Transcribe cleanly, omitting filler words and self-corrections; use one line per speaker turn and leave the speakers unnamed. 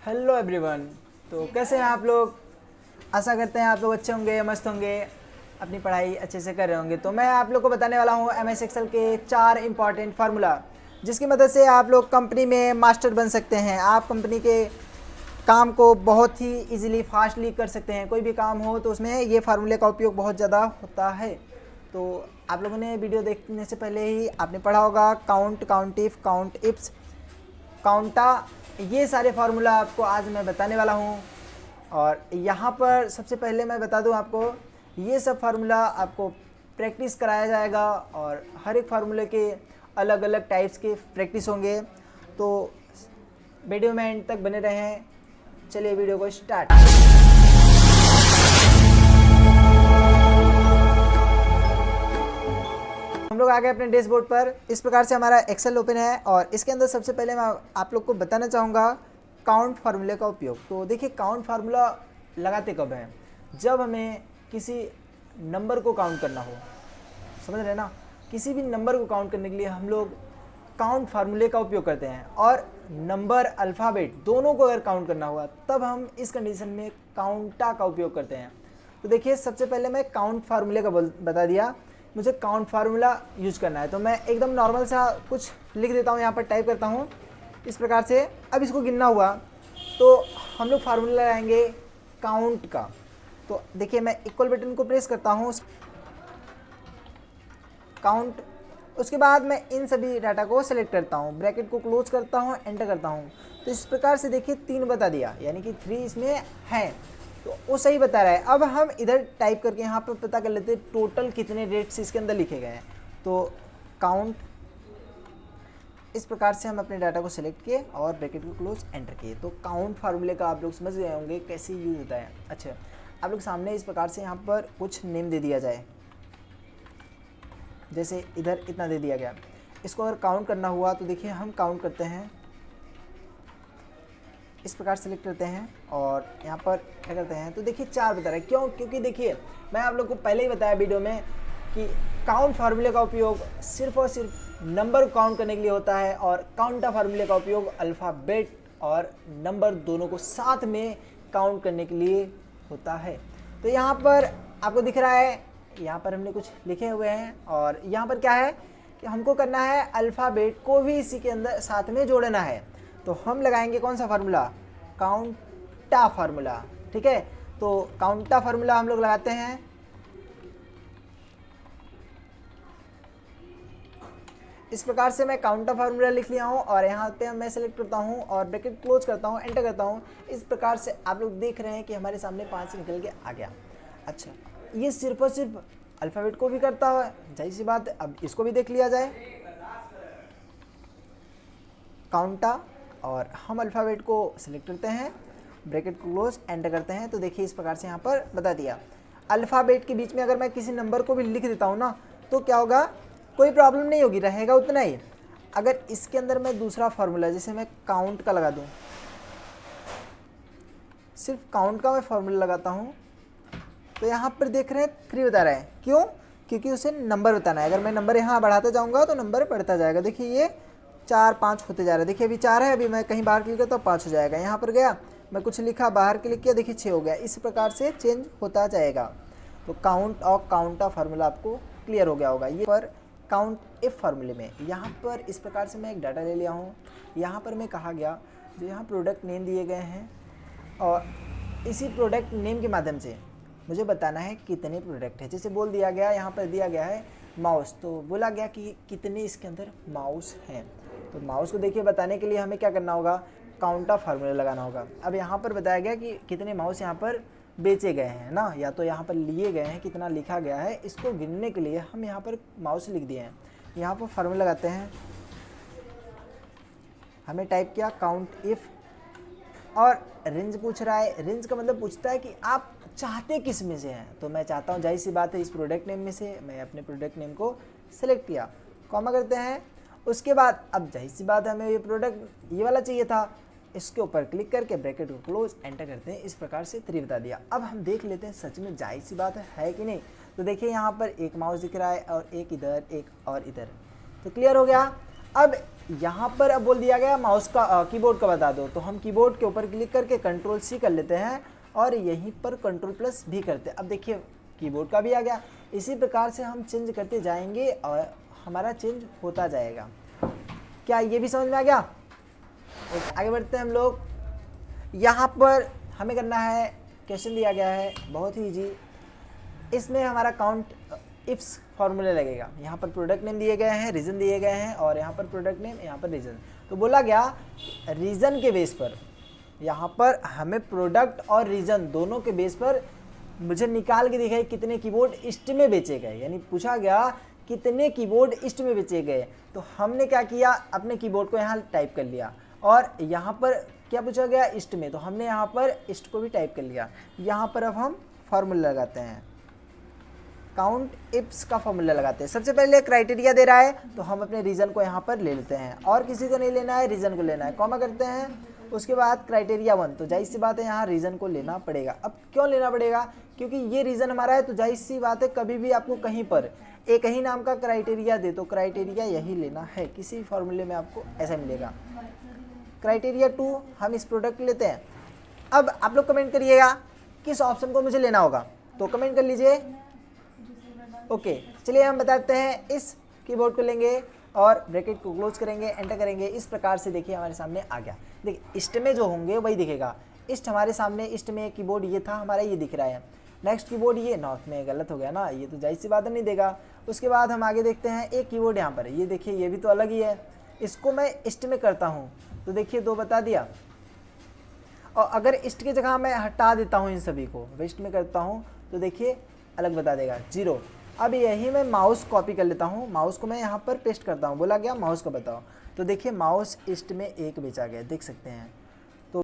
Hello everyone. तो कैसे हैं आप लोग? आशा करते हैं आप लोग अच्छे होंगे, मस्त होंगे, अपनी पढ़ाई अच्छे से कर रहे होंगे। तो मैं आप लोग को बताने वाला हूं एमएस एक्सेल के 4 इंपॉर्टेंट फार्मूला, जिसकी मदद से आप लोग कंपनी में मास्टर बन सकते हैं। आप कंपनी के काम को बहुत ही इजीली फास्टली कर सकते हैं। कोई भी काम हो तो उसमें ये फार्मूले का उपयोग बहुत ज़्यादा होता है। तो आप लोगों ने वीडियो देखने से पहले ही आपने पढ़ा होगा काउंट, काउंटिफ, काउंट इफ्स, काउंटा, ये सारे फार्मूला आपको आज मैं बताने वाला हूँ। और यहाँ पर सबसे पहले मैं बता दूँ आपको, ये सब फार्मूला आपको प्रैक्टिस कराया जाएगा और हर एक फार्मूले के अलग अलग टाइप्स के प्रैक्टिस होंगे। तो वीडियो में एंड तक बने रहें। चलिए वीडियो को स्टार्ट। हम लोग आ गए अपने डैशबोर्ड पर। इस प्रकार से हमारा एक्सेल ओपन है और इसके अंदर सबसे पहले मैं आप लोग को बताना चाहूँगा काउंट फार्मूले का उपयोग। तो देखिए, काउंट फार्मूला लगाते कब हैं? जब हमें किसी नंबर को काउंट करना हो, समझ रहे हैं ना? किसी भी नंबर को काउंट करने के लिए हम लोग काउंट फार्मूले का उपयोग करते हैं। और नंबर, अल्फ़ाबेट दोनों को अगर काउंट करना हुआ तब हम इस कंडीशन में काउंटा का उपयोग करते हैं। तो देखिए, सबसे पहले मैं काउंट फार्मूले का बता दिया, मुझे काउंट फार्मूला यूज करना है। तो मैं एकदम नॉर्मल सा कुछ लिख देता हूँ, यहाँ पर टाइप करता हूँ इस प्रकार से। अब इसको गिनना हुआ तो हम लोग फार्मूला लगाएंगे काउंट का। तो देखिए, मैं इक्वल बटन को प्रेस करता हूँ, काउंट। उसके बाद मैं इन सभी डाटा को सेलेक्ट करता हूँ, ब्रैकेट को क्लोज करता हूँ, एंटर करता हूँ। तो इस प्रकार से देखिए 3 बता दिया, यानी कि 3 इसमें है, तो वो सही बता रहा है। अब हम इधर टाइप करके यहाँ पर पता कर लेते हैं टोटल कितने रेट्स इसके अंदर लिखे गए हैं। तो काउंट, इस प्रकार से हम अपने डाटा को सिलेक्ट किए और ब्रैकेट को क्लोज, एंटर किए। तो काउंट फार्मूले का आप लोग समझ गए होंगे कैसे यूज होता है। अच्छा, आप लोग सामने इस प्रकार से यहाँ पर कुछ नेम दे दिया जाए, जैसे इधर इतना दे दिया गया। इसको अगर काउंट करना हुआ तो देखिए हम काउंट करते हैं, इस प्रकार सेलेक्ट करते हैं और यहाँ पर क्या करते हैं। तो देखिए 4 बता रहा है। क्यों? क्योंकि देखिए, मैं आप लोग को पहले ही बताया वीडियो में कि काउंट फार्मूले का उपयोग सिर्फ और सिर्फ नंबर को काउंट करने के लिए होता है और काउंटा फार्मूले का उपयोग अल्फ़ाबेट और नंबर दोनों को साथ में काउंट करने के लिए होता है। तो यहाँ पर आपको दिख रहा है, यहाँ पर हमने कुछ लिखे हुए हैं और यहाँ पर क्या है कि हमको करना है अल्फ़ाबेट को भी इसी के अंदर साथ में जोड़ना है। तो हम लगाएंगे कौन सा फार्मूला? काउंटा फार्मूला। ठीक है, तो काउंटा फार्मूला हम लोग लगाते हैं। इस प्रकार से मैं काउंटा फार्मूला लिख लिया हूँ और यहाँ पे मैं सेलेक्ट करता हूँ और ब्रैकेट क्लोज करता हूँ, एंटर करता हूँ। इस प्रकार से आप लोग देख रहे हैं कि हमारे सामने 5 निकल के आ गया। अच्छा, ये सिर्फ और सिर्फ अल्फ़ाबेट को भी करता है, जाहिर सी बात है। अब इसको भी देख लिया जाए, काउंटा, और हम अल्फ़ाबेट को सिलेक्ट करते हैं, ब्रैकेट क्लोज, एंटर करते हैं। तो देखिए इस प्रकार से यहाँ पर बता दिया। अल्फ़ाबेट के बीच में अगर मैं किसी नंबर को भी लिख देता हूँ ना, तो क्या होगा? कोई प्रॉब्लम नहीं होगी, रहेगा उतना ही। अगर इसके अंदर मैं दूसरा फार्मूला, जैसे मैं काउंट का लगा दूँ, सिर्फ काउंट का मैं फार्मूला लगाता हूँ, तो यहाँ पर देख रहे हैं 3 बता रहा है। क्यों? क्योंकि उसे नंबर बताना है। अगर मैं नंबर यहाँ बढ़ाता जाऊँगा तो नंबर बढ़ता जाएगा। देखिए ये 4, 5 होते जा रहा है। देखिए अभी 4 है, अभी मैं कहीं बाहर क्लिक करता तो 5 हो जाएगा। यहाँ पर गया, मैं कुछ लिखा, बाहर क्लिक किया, देखिए 6 हो गया। इस प्रकार से चेंज होता जाएगा। तो काउंट और काउंटा फार्मूला आपको क्लियर हो गया होगा। ये पर काउंट इफ फार्मूले में यहाँ पर इस प्रकार से मैं एक डाटा ले लिया हूँ। यहाँ पर मैं कहा गया, जो यहाँ प्रोडक्ट नेम दिए गए हैं और इसी प्रोडक्ट नेम के माध्यम से मुझे बताना है कितने प्रोडक्ट है। जैसे बोल दिया गया, यहाँ पर दिया गया है माउस, तो बोला गया कि कितने इसके अंदर माउस हैं। तो माउस को देखिए बताने के लिए हमें क्या करना होगा? काउंटा फार्मूला लगाना होगा। अब यहाँ पर बताया गया कि कितने माउस यहाँ पर बेचे गए हैं ना, या तो यहाँ पर लिए गए हैं, कितना लिखा गया है, इसको गिनने के लिए हम यहाँ पर माउस लिख दिए हैं। यहाँ पर फार्मूला लगाते हैं, हमें टाइप किया काउंट इफ, और रेंज पूछ रहा है। रेंज का मतलब पूछता है कि आप चाहते किस में से हैं। तो मैं चाहता हूँ, जाहिर सी बात है, इस प्रोडक्ट नेम में से। मैं अपने प्रोडक्ट नेम को सिलेक्ट किया, कॉमा करते हैं। उसके बाद अब जाहिर सी बात है, हमें ये प्रोडक्ट ये वाला चाहिए था, इसके ऊपर क्लिक करके ब्रैकेट को क्लोज, एंटर करते हैं। इस प्रकार से 3 बता दिया। अब हम देख लेते हैं सच में जाहिर सी बात है कि नहीं। तो देखिए यहाँ पर एक माउस दिख रहा है और एक इधर, एक और इधर। तो क्लियर हो गया। अब यहाँ पर अब बोल दिया गया माउस का कीबोर्ड का बता दो, तो हम कीबोर्ड के ऊपर क्लिक करके कंट्रोल सी कर लेते हैं और यहीं पर कंट्रोल प्लस भी करते हैं। अब देखिए कीबोर्ड का भी आ गया। इसी प्रकार से हम चेंज करते जाएंगे और हमारा चेंज होता जाएगा। क्या ये भी समझ में आ गया? आगे बढ़ते हैं हम लोग। यहाँ पर हमें करना है, क्वेश्चन दिया गया है बहुत ही इजी। इसमें हमारा काउंट इफ्स फार्मूला लगेगा। यहाँ पर प्रोडक्ट नेम दिए गए हैं, रीजन दिए गए हैं, और यहाँ पर प्रोडक्ट नेम, यहाँ पर रीजन। तो बोला गया रीजन के बेस पर, यहाँ पर हमें प्रोडक्ट और रीजन दोनों के बेस पर मुझे निकाल के दिखाई कितने कीबोर्ड ईस्ट में बेचे गए, यानी पूछा गया कितने कीबोर्ड ईस्ट में बेचे गए। तो हमने क्या किया, अपने कीबोर्ड को यहाँ टाइप कर लिया, और यहाँ पर क्या पूछा गया ईस्ट में, तो हमने यहाँ पर ईस्ट को भी टाइप कर लिया। यहाँ पर अब हम फार्मूला लगाते हैं, काउंट इफ्स का फॉर्मूला लगाते हैं। सबसे पहले क्राइटेरिया दे रहा है तो हम अपने रीजन को यहाँ पर ले लेते हैं, और किसी को नहीं लेना है, रीजन को लेना है, कॉमा करते हैं। उसके बाद क्राइटेरिया 1, तो जाहिर सी बात है यहाँ रीजन को लेना पड़ेगा। अब क्यों लेना पड़ेगा, क्योंकि ये रीजन हमारा है, तो जाहिर सी बात है कभी भी आपको कहीं पर एक ही नाम का क्राइटेरिया दे तो क्राइटेरिया यही लेना है, किसी फॉर्मूले में आपको ऐसा मिलेगा। क्राइटेरिया 2 हम इस प्रोडक्ट लेते हैं। अब आप लोग कमेंट करिएगा किस ऑप्शन को मुझे लेना होगा, तो कमेंट कर लीजिए। ओके चलिए हम बताते हैं, इस कीबोर्ड को लेंगे और ब्रैकेट को क्लोज करेंगे, एंटर करेंगे। इस प्रकार से देखिए हमारे सामने आ गया। देखिए ईस्ट में जो होंगे वही दिखेगा। ईस्ट हमारे सामने, ईस्ट में कीबोर्ड ये था हमारा, ये दिख रहा है। नेक्स्ट कीबोर्ड ये नॉर्थ में, गलत हो गया ना, ये तो जाहिर सी बात नहीं देगा। उसके बाद हम आगे देखते हैं, एक कीबोर्ड यहाँ पर, ये देखिए ये भी तो अलग ही है। इसको मैं ईस्ट में करता हूँ तो देखिए 2 बता दिया, और अगर ईस्ट की जगह मैं हटा देता हूँ इन सभी को, वेस्ट में करता हूँ तो देखिए अलग बता देगा 0। अब यही मैं माउस कॉपी कर लेता हूँ, माउस को मैं यहाँ पर पेस्ट करता हूँ। बोला गया माउस को बताओ, तो देखिए माउस ईस्ट में 1 बेचा गया, देख सकते हैं।